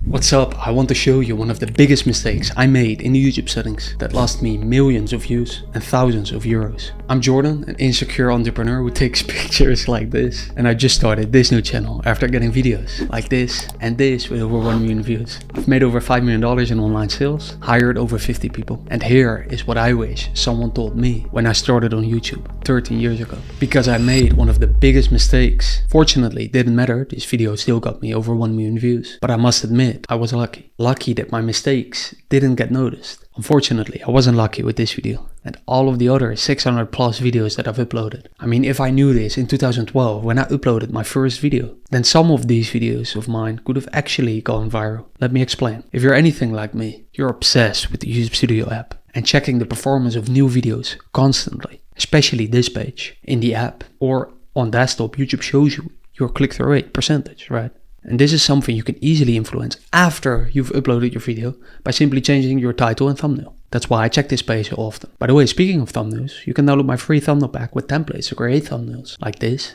What's up? I want to show you one of the biggest mistakes I made in the YouTube settings that lost me millions of views and thousands of euros. I'm Jordan, an insecure entrepreneur who takes pictures like this, and I just started this new channel after getting videos like this and this with over 1 million views. I've made over $5 million in online sales, hired over 50 people, and here is what I wish someone told me when I started on YouTube 13 years ago. Because I made one of the biggest mistakes. Fortunately, it didn't matter, this video still got me over 1 million views, but I must admit I was lucky. Lucky that my mistakes didn't get noticed. Unfortunately, I wasn't lucky with this video and all of the other 600 plus videos that I've uploaded. I mean, if I knew this in 2012 when I uploaded my first video, then some of these videos of mine could have actually gone viral. Let me explain. If you're anything like me, you're obsessed with the YouTube Studio app and checking the performance of new videos constantly, especially this page. In the app or on desktop, YouTube shows you your click-through rate percentage, right? And this is something you can easily influence after you've uploaded your video by simply changing your title and thumbnail. That's why I check this page so often. By the way, speaking of thumbnails, you can download my free thumbnail pack with templates to create thumbnails like this,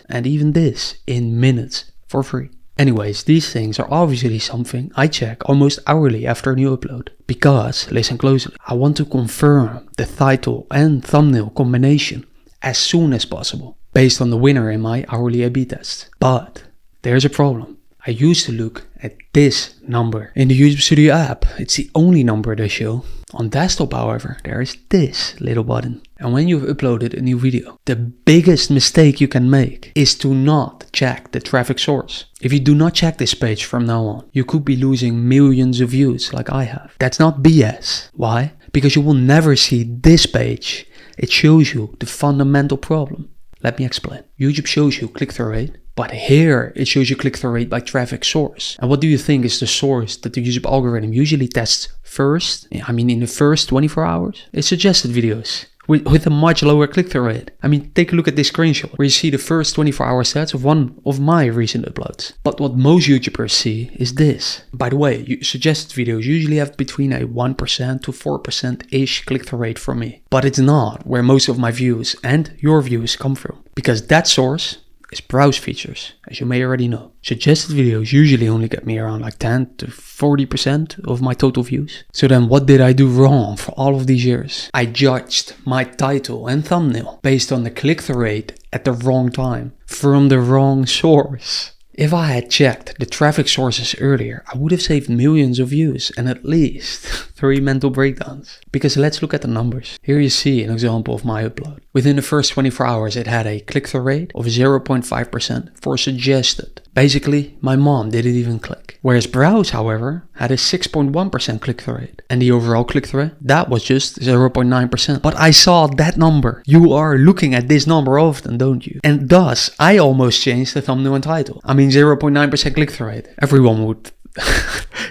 and even this in minutes for free. Anyways, these things are obviously something I check almost hourly after a new upload. Because, listen closely, I want to confirm the title and thumbnail combination as soon as possible, based on the winner in my hourly A/B test. But there's a problem. I used to look at this number in the YouTube Studio app. It's the only number they show. On desktop, however, there is this little button. And when you've uploaded a new video, the biggest mistake you can make is to not check the traffic source. If you do not check this page from now on, you could be losing millions of views like I have. That's not BS. Why? Because you will never see this page. It shows you the fundamental problem. Let me explain. YouTube shows you click-through rate, but here it shows you click-through rate by traffic source. And what do you think is the source that the YouTube algorithm usually tests first? I mean, in the first 24 hours? It's suggested videos with a much lower click-through rate. I mean, take a look at this screenshot where you see the first 24-hour stats of one of my recent uploads. But what most YouTubers see is this. By the way, suggested videos usually have between a 1% to 4%-ish click-through rate from me. But it's not where most of my views and your views come from. Because that source is browse features, as you may already know. Suggested videos usually only get me around like 10 to 40% of my total views. So then what did I do wrong for all of these years? I judged my title and thumbnail based on the click-through rate at the wrong time, from the wrong source. If I had checked the traffic sources earlier, I would have saved millions of views and at least 3 mental breakdowns. Because let's look at the numbers. Here you see an example of my upload. Within the first 24 hours, it had a click-through rate of 0.5% for suggested. Basically, my mom didn't even click. Whereas browse, however, had a 6.1% click-through rate. And the overall click-through rate, that was just 0.9%. But I saw that number. You are looking at this number often, don't you? And thus, I almost changed the thumbnail and title. I mean, 0.9% click-through rate. Everyone would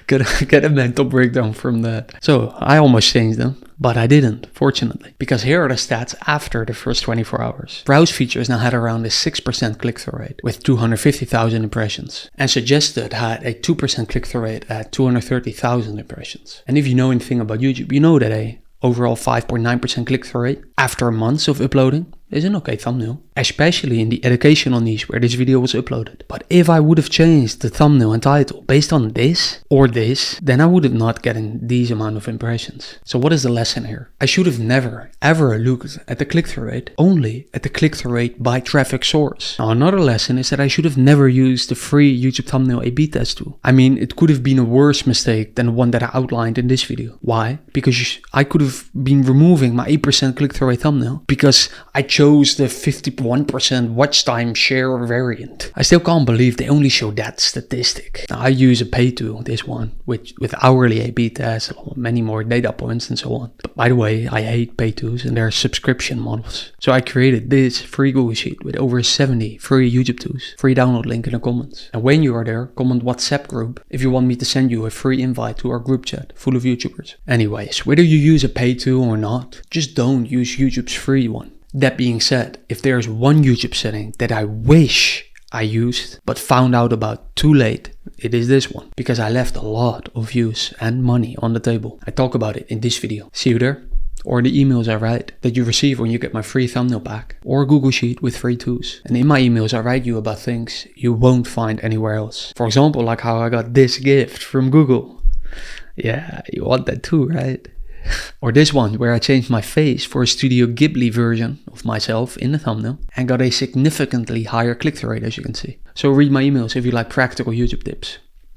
get a mental breakdown from that. So I almost changed them, but I didn't, fortunately. Because here are the stats after the first 24 hours. Browse features now had around a 6% click-through rate with 250,000 impressions. And suggested had a 2% click-through rate at 230,000 impressions. And if you know anything about YouTube, you know that a overall 5.9% click-through rate after months of uploading is an okay thumbnail, especially in the educational niche where this video was uploaded. But if I would have changed the thumbnail and title based on this or this, then I would have not gotten these amount of impressions. So what is the lesson here? I should have never ever looked at the click-through rate, only at the click-through rate by traffic source. Now another lesson is that I should have never used the free YouTube thumbnail A/B test tool. I mean, it could have been a worse mistake than the one that I outlined in this video. Why? Because I could have been removing my 8% click-through rate thumbnail because I chose the 51% watch time share variant. I still can't believe they only show that statistic. Now, I use a pay tool, this one, with hourly A/B tests, many more data points and so on. But by the way, I hate pay tools and their subscription models. So I created this free Google Sheet with over 70 free YouTube tools. Free download link in the comments. And when you are there, comment WhatsApp group if you want me to send you a free invite to our group chat full of YouTubers. Anyways, whether you use a pay tool or not, just don't use YouTube's free one. That being said, if there's one YouTube setting that I wish I used but found out about too late, it is this one. Because I left a lot of views and money on the table. I talk about it in this video. See you there. or the emails I write that you receive when you get my free thumbnail pack, or a Google Sheet with free tools. And in my emails I write you about things you won't find anywhere else. For example, like how I got this gift from Google. Yeah, you want that too, right? Or this one where I changed my face for a Studio Ghibli version of myself in the thumbnail and got a significantly higher click-through rate, as you can see. So read my emails if you like practical YouTube tips.